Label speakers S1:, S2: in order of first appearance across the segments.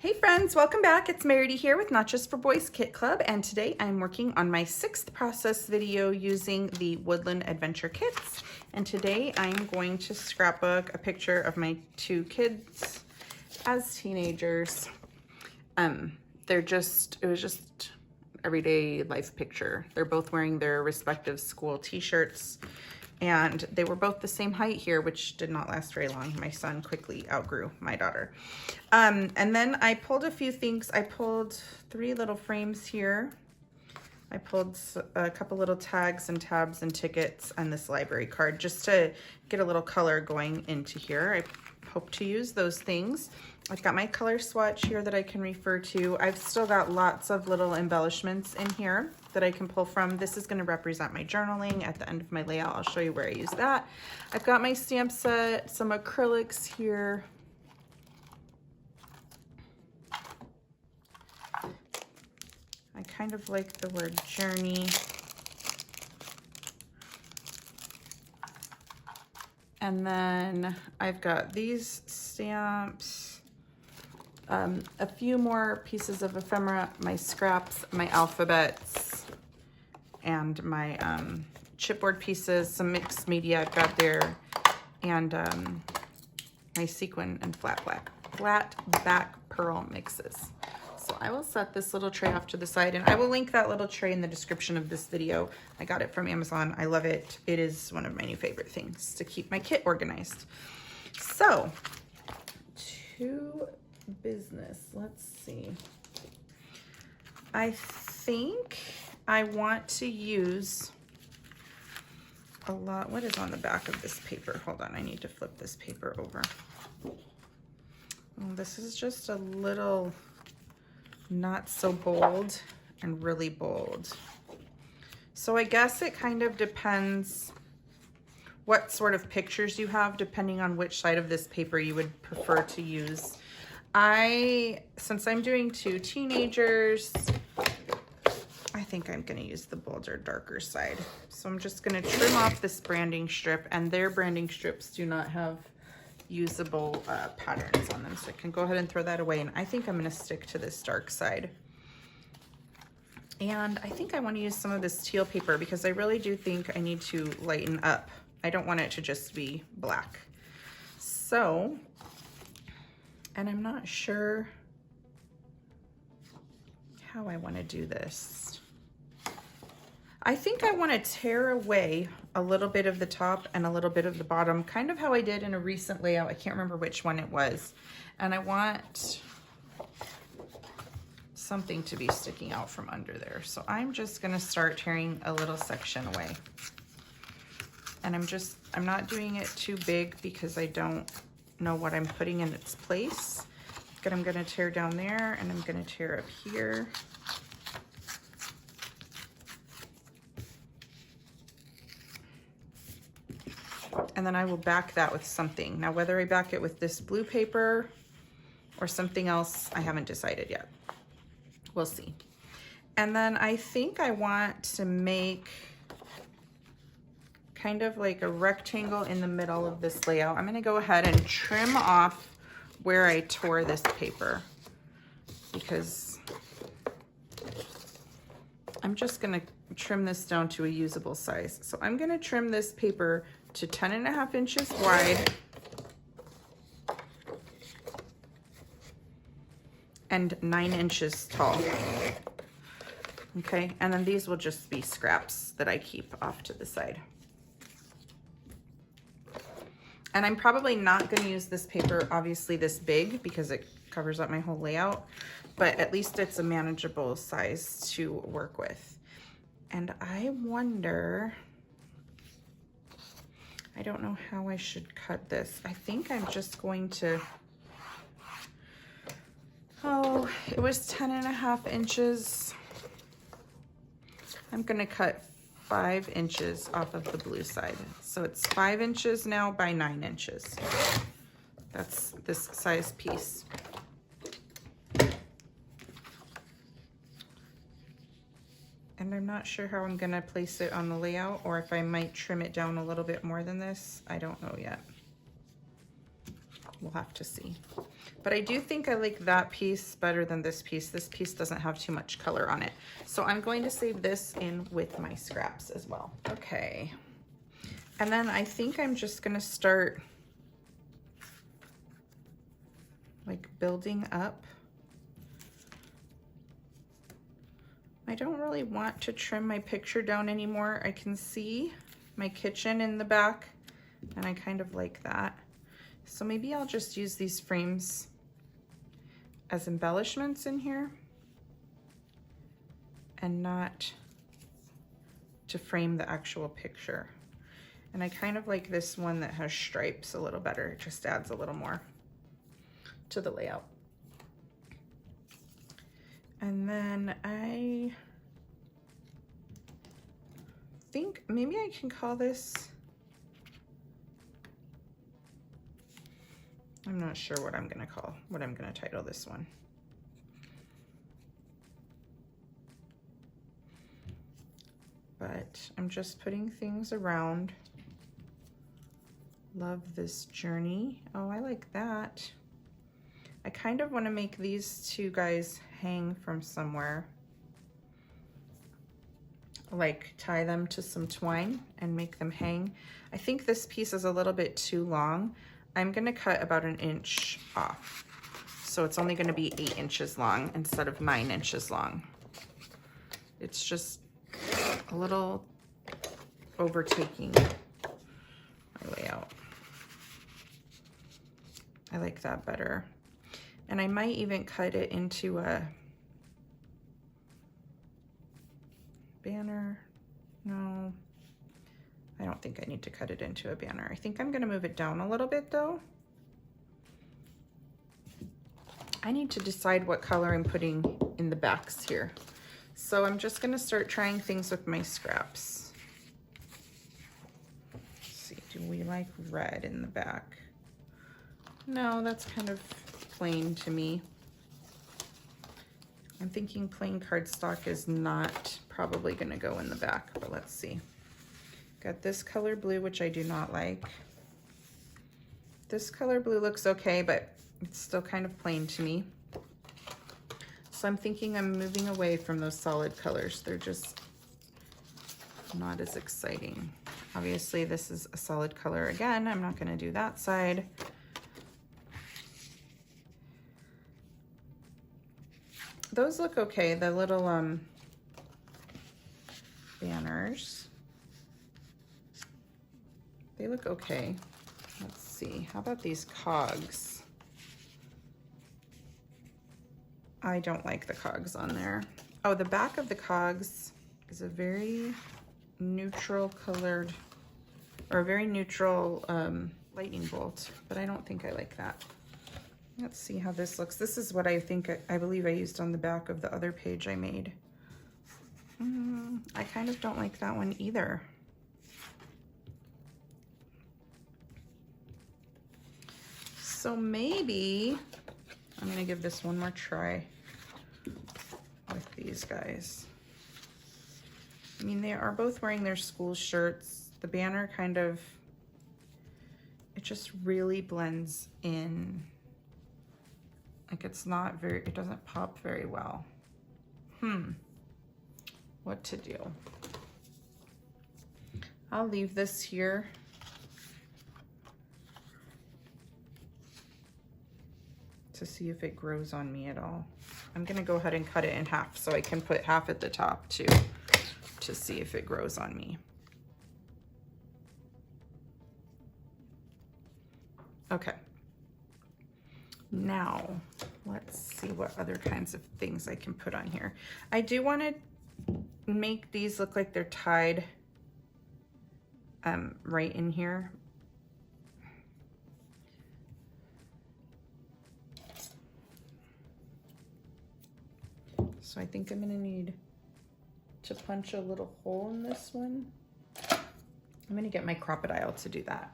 S1: Hey friends, welcome back. It's Meridy here with Not Just for Boys Kit Club, and today I'm working on my 6th process video using the Woodland Adventure Kits. And today I'm going to scrapbook a picture of my 2 kids as teenagers. It was just everyday life picture. They're both wearing their respective school t-shirts, and they were both the same height here, which did not last very long. My son quickly outgrew my daughter. And then I pulled a few things. I pulled 3 little frames here. I pulled a couple little tags and tabs and tickets and this library card just to get a little color going into here. I hope to use those things. I've got my color swatch here that I can refer to. I've still got lots of little embellishments in here that I can pull from. This is going to represent my journaling at the end of my layout. I'll show you where I use that. I've got my stamp set, some acrylics here. I kind of like the word journey. And then I've got these stamps, a few more pieces of ephemera, my scraps, my alphabets, and my chipboard pieces, some mixed media I've got there, and my sequin and flat back pearl mixes. So I will set this little tray off to the side, and I will link that little tray in the description of this video. I got it from Amazon. I love it. It is one of my new favorite things to keep my kit organized. So, to business. Let's see. I think I want to use a lot. What is on the back of this paper? Hold on, I need to flip this paper over. Oh, this is just a little not so bold and really bold. So I guess it kind of depends what sort of pictures you have, depending on which side of this paper you would prefer to use. Since I'm doing 2 teenagers, I think I'm gonna use the bolder, darker side. So I'm just gonna trim off this branding strip, and their branding strips do not have usable patterns on them, so I can go ahead and throw that away. And I think I'm gonna stick to this dark side. And I think I want to use some of this teal paper because I really do think I need to lighten up. I don't want it to just be black. So, and I'm not sure how I want to do this. I think I want to tear away a little bit of the top and a little bit of the bottom, kind of how I did in a recent layout. I can't remember which one it was. And I want something to be sticking out from under there. So I'm just going to start tearing a little section away. And I'm not doing it too big because I don't know what I'm putting in its place. But I'm going to tear down there, and I'm going to tear up here. And then I will back that with something. Now, whether I back it with this blue paper or something else, I haven't decided yet. We'll see. And then I think I want to make kind of like a rectangle in the middle of this layout. I'm gonna go ahead and trim off where I tore this paper because I'm just gonna trim this down to a usable size. So I'm gonna trim this paper to 10.5 inches wide and 9 inches tall. Okay, and then these will just be scraps that I keep off to the side. And I'm probably not going to use this paper, obviously this big, because it covers up my whole layout, but at least it's a manageable size to work with. And I wonder, I don't know how I should cut this. I think I'm just going to, oh, it was 10.5 inches. I'm gonna cut 5 inches off of the blue side. So it's 5 inches now by 9 inches. That's this size piece. And I'm not sure how I'm gonna place it on the layout, or if I might trim it down a little bit more than this. I don't know yet. We'll have to see. But I do think I like that piece better than this piece. This piece doesn't have too much color on it. So I'm going to save this in with my scraps as well. Okay. And then I think I'm just gonna start like building up. I don't really want to trim my picture down anymore. I can see my kitchen in the back and I kind of like that. So maybe I'll just use these frames as embellishments in here and not to frame the actual picture. And I kind of like this one that has stripes a little better. It just adds a little more to the layout. And then I think maybe I can call this, I'm not sure what I'm gonna title this one. But I'm just putting things around. Love this journey. Oh, I like that. I kind of want to make these two guys hang from somewhere. Like tie them to some twine and make them hang. I think this piece is a little bit too long. I'm gonna cut about 1 inch off. So it's only gonna be 8 inches long instead of 9 inches long. It's just a little overtaking my layout. I like that better. And I might even cut it into a banner. No, I don't think I need to cut it into a banner. I think I'm gonna move it down a little bit though. I need to decide what color I'm putting in the backs here. So I'm just gonna start trying things with my scraps. Let's see, do we like red in the back? No, that's kind of plain to me. I'm thinking plain cardstock is not probably gonna go in the back, but let's see. Got this color blue, which I do not like. This color blue looks okay, but it's still kind of plain to me. So I'm thinking I'm moving away from those solid colors. They're just not as exciting. Obviously this is a solid color again. I'm not gonna do that side. Those look okay, the little banners. They look okay. Let's see, how about these cogs? I don't like the cogs on there. Oh, the back of the cogs is a very neutral colored, or a very neutral lightning bolt, but I don't think I like that. Let's see how this looks. This is what I believe I used on the back of the other page I made. I kind of don't like that one either. So maybe I'm gonna give this one more try with these guys. I mean, they are both wearing their school shirts. The banner kind of, it just really blends in. Like it's not very, it doesn't pop very well. What to do? I'll leave this here. To see if it grows on me at all. I'm gonna go ahead and cut it in half so I can put half at the top too, to see if it grows on me. Okay. Now, let's see what other kinds of things I can put on here. I do want to make these look like they're tied right in here. So I think I'm going to need to punch a little hole in this one. I'm going to get my crocodile to do that.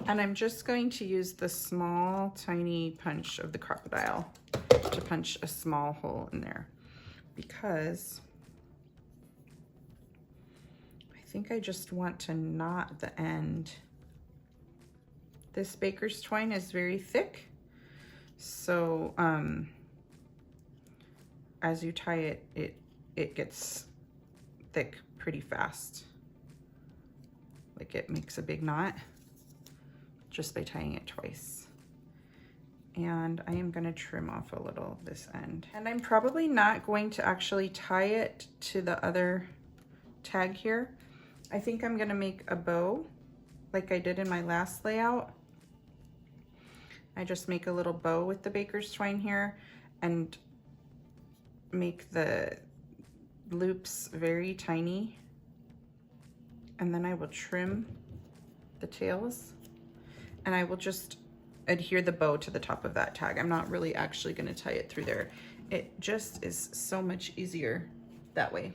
S1: And I'm just going to use the small, tiny punch of the crocodile to punch a small hole in there, because I think I just want to knot the end. This baker's twine is very thick, So as you tie it, it gets thick pretty fast. Like it makes a big knot just by tying it twice. And I am gonna trim off a little this end. And I'm probably not going to actually tie it to the other tag here. I think I'm gonna make a bow like I did in my last layout. I just make a little bow with the baker's twine here and make the loops very tiny. And then I will trim the tails and I will just adhere the bow to the top of that tag. I'm not really actually gonna tie it through there. It just is so much easier that way.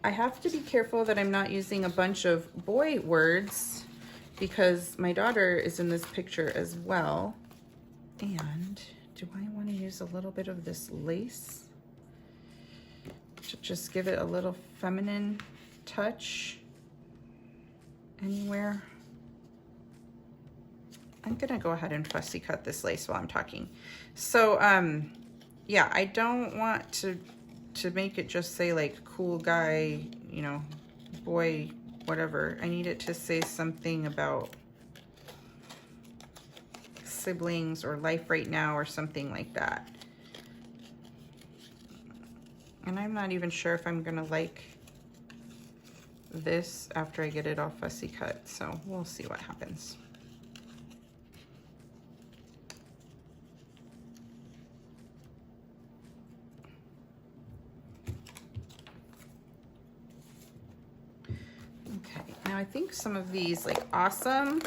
S1: I have to be careful that I'm not using a bunch of boy words because my daughter is in this picture as well. And do I want to use a little bit of this lace to just give it a little feminine touch anywhere? I'm gonna go ahead and fussy cut this lace while I'm talking. So yeah, I don't want to make it just say like cool guy, you know, boy, whatever. I need it to say something about siblings or life right now or something like that. And I'm not even sure if I'm gonna like this after I get it all fussy cut, so we'll see what happens. Okay, now I think some of these, like awesome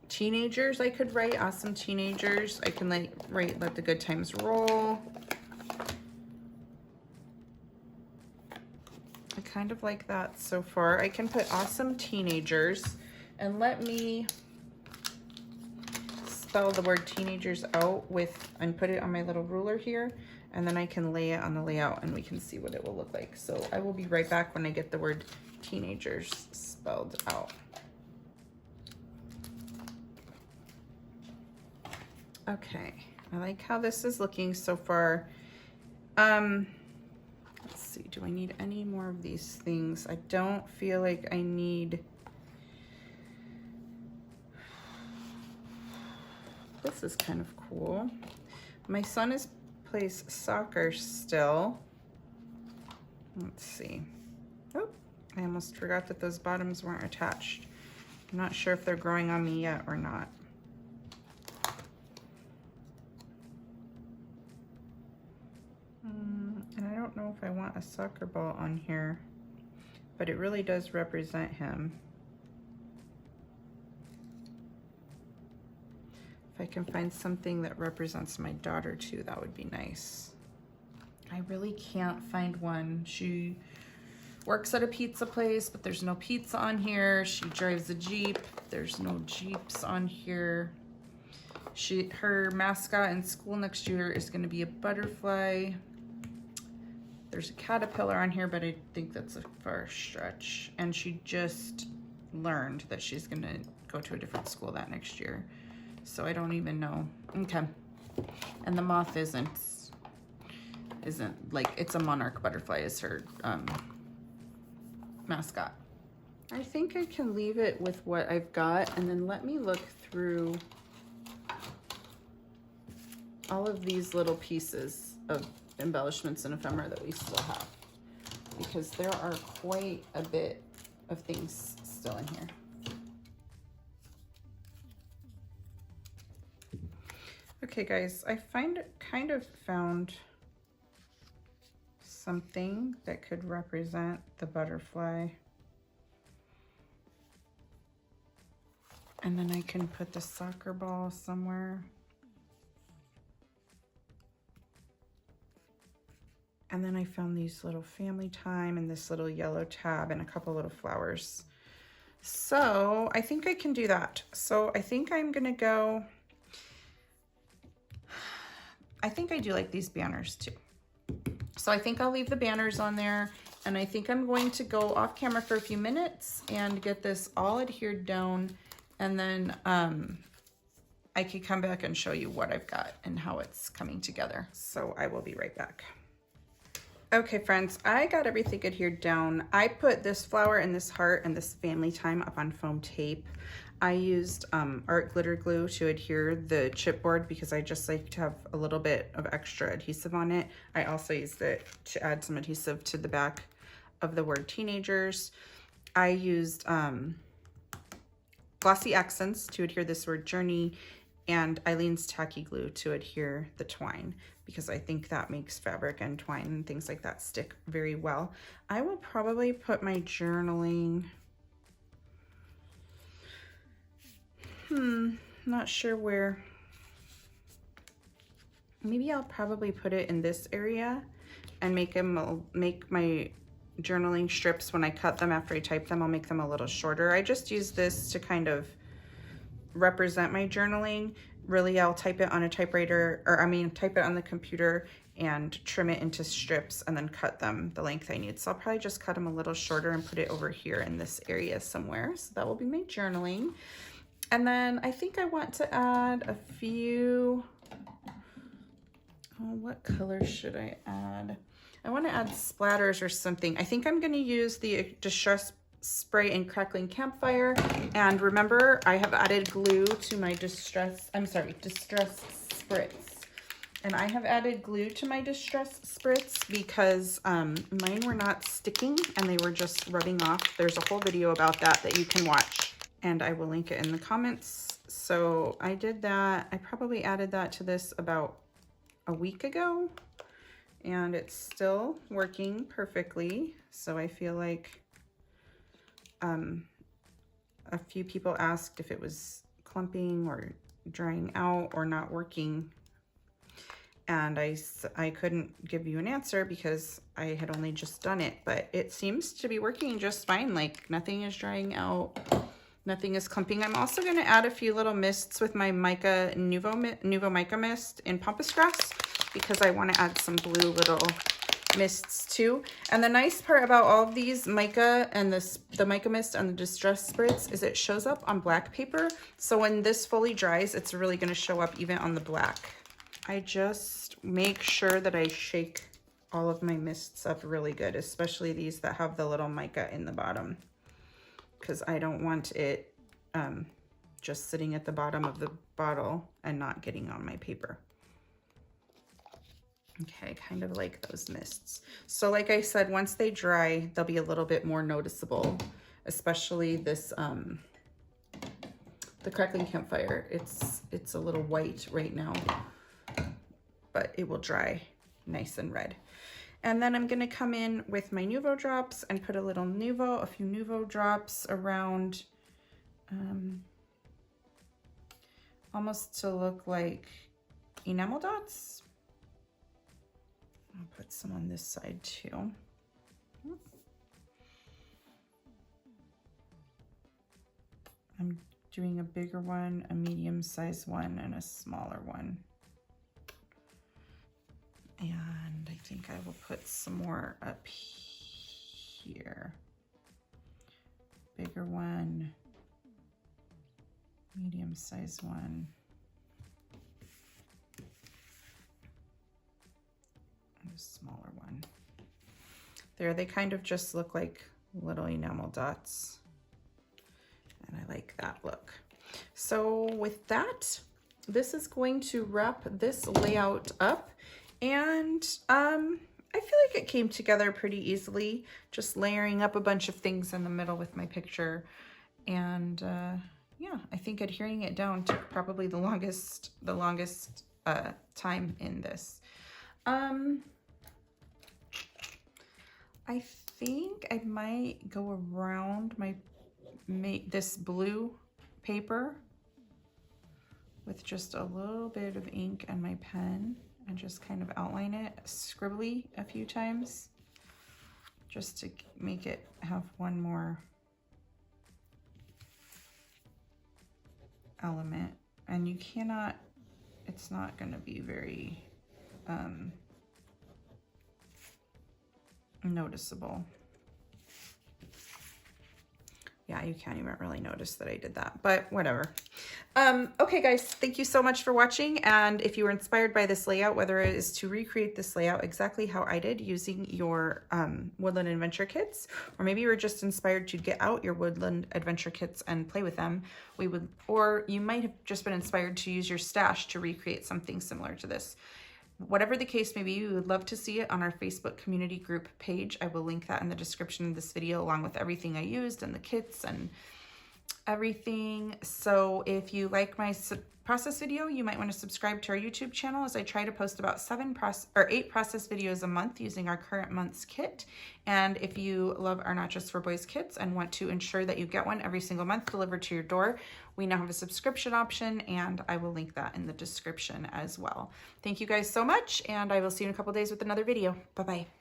S1: teenagers, I could write awesome teenagers. I can like write let the good times roll. I kind of like that so far. I can put awesome teenagers and let me spell the word teenagers out with and put it on my little ruler here, and then I can lay it on the layout and we can see what it will look like. So I will be right back when I get the word teenagers spelled out. Okay, I like how this is looking so far. Let's see, do I need any more of these things? I don't feel like I need. This is kind of cool. My son plays soccer still. Let's see. Oh, I almost forgot that those bottoms weren't attached. I'm not sure if they're growing on me yet or not. And I don't know if I want a soccer ball on here, but it really does represent him. If I can find something that represents my daughter too, that would be nice. I really can't find one. She works at a pizza place, but there's no pizza on here. She drives a Jeep. There's no Jeeps on here. Her mascot in school next year is going to be a butterfly. There's a caterpillar on here, but I think that's a far stretch. And she just learned that she's going to go to a different school that next year. So I don't even know. Okay. And the moth isn't like, it's a monarch butterfly is her mascot. I think I can leave it with what I've got, and then let me look through all of these little pieces of embellishments and ephemera that we still have, because there are quite a bit of things still in here. Okay guys, I kind of found something that could represent the butterfly. And then I can put the soccer ball somewhere. And then I found these little family time and this little yellow tab and a couple little flowers. So I think I can do that. So I think I'm gonna go, I think I do like these banners too. So I think I'll leave the banners on there And I think I'm going to go off camera for a few minutes and get this all adhered down, and then I could come back and show you what I've got and how it's coming together. So I will be right back. Okay friends, I got everything adhered down. I put this flower and this heart and this family time up on foam tape. I used art glitter glue to adhere the chipboard because I just like to have a little bit of extra adhesive on it. I also used it to add some adhesive to the back of the word teenagers. I used glossy accents to adhere this word journey, and Eileen's tacky glue to adhere the twine, because I think that makes fabric and twine and things like that stick very well. I will probably put my journaling, not sure where. Maybe I'll probably put it in this area and make my journaling strips, when I cut them after I type them, I'll make them a little shorter. I just use this to kind of represent my journaling. Really, I'll type it on a typewriter, or type it on the computer and trim it into strips and then cut them the length I need. So I'll probably just cut them a little shorter and put it over here in this area somewhere. So that will be my journaling. And then I think I want to add a few, what color should I add? I want to add splatters or something. I think I'm going to use the Distress Spray and Crackling Campfire. And remember, I have added glue to my Distress Spritz. And I have added glue to my Distress Spritz because mine were not sticking and they were just rubbing off. There's a whole video about that you can watch, and I will link it in the comments. So I did that. I probably added that to this about a week ago, and it's still working perfectly. So I feel like a few people asked if it was clumping or drying out or not working, and I couldn't give you an answer because I had only just done it, but it seems to be working just fine. Like, nothing is drying out, nothing is clumping. I'm also going to add a few little mists with my Mica Nuvo Mica Mist in Pampas Grass, because I want to add some blue little mists too. And the nice part about all of these mica and the Mica Mist and the Distress Spritz is it shows up on black paper. So when this fully dries, it's really going to show up even on the black. I just make sure that I shake all of my mists up really good, especially these that have the little mica in the bottom, because I don't want it just sitting at the bottom of the bottle and not getting on my paper. Okay, kind of like those mists. So like I said, once they dry, they'll be a little bit more noticeable, especially this, the Crackling Campfire. It's a little white right now, but it will dry nice and red. And then I'm gonna come in with my Nuvo drops and put a few Nuvo drops around, almost to look like enamel dots. I'll put some on this side too. I'm doing a bigger one, a medium-sized one, and a smaller one. And I think I will put some more up here. Bigger one, medium-sized one, and a smaller one. There, they kind of just look like little enamel dots, and I like that look. So with that, this is going to wrap this layout up, and I feel like it came together pretty easily, just layering up a bunch of things in the middle with my picture. And yeah, I think adhering it down took probably the longest time in this. I think I might go around this blue paper with just a little bit of ink and my pen and just kind of outline it scribbly a few times, just to make it have one more element. And you cannot, it's not going to be very noticeable. Yeah, you can't even really notice that I did that, but whatever. Okay guys, thank you so much for watching. And if you were inspired by this layout, whether it is to recreate this layout exactly how I did using your Woodland Adventure kits, or maybe you were just inspired to get out your Woodland Adventure kits and play with them, or you might have just been inspired to use your stash to recreate something similar to this. Whatever the case may be, we would love to see it on our Facebook community group page. I will link that in the description of this video, along with everything I used and the kits and everything. So if you like my process video, you might want to subscribe to our YouTube channel, as I try to post about 8 process videos a month using our current month's kit. And if you love our Not Just for Boys kits and want to ensure that you get one every single month delivered to your door, we now have a subscription option, and I will link that in the description as well. Thank you guys so much, and I will see you in a couple days with another video. Bye-bye.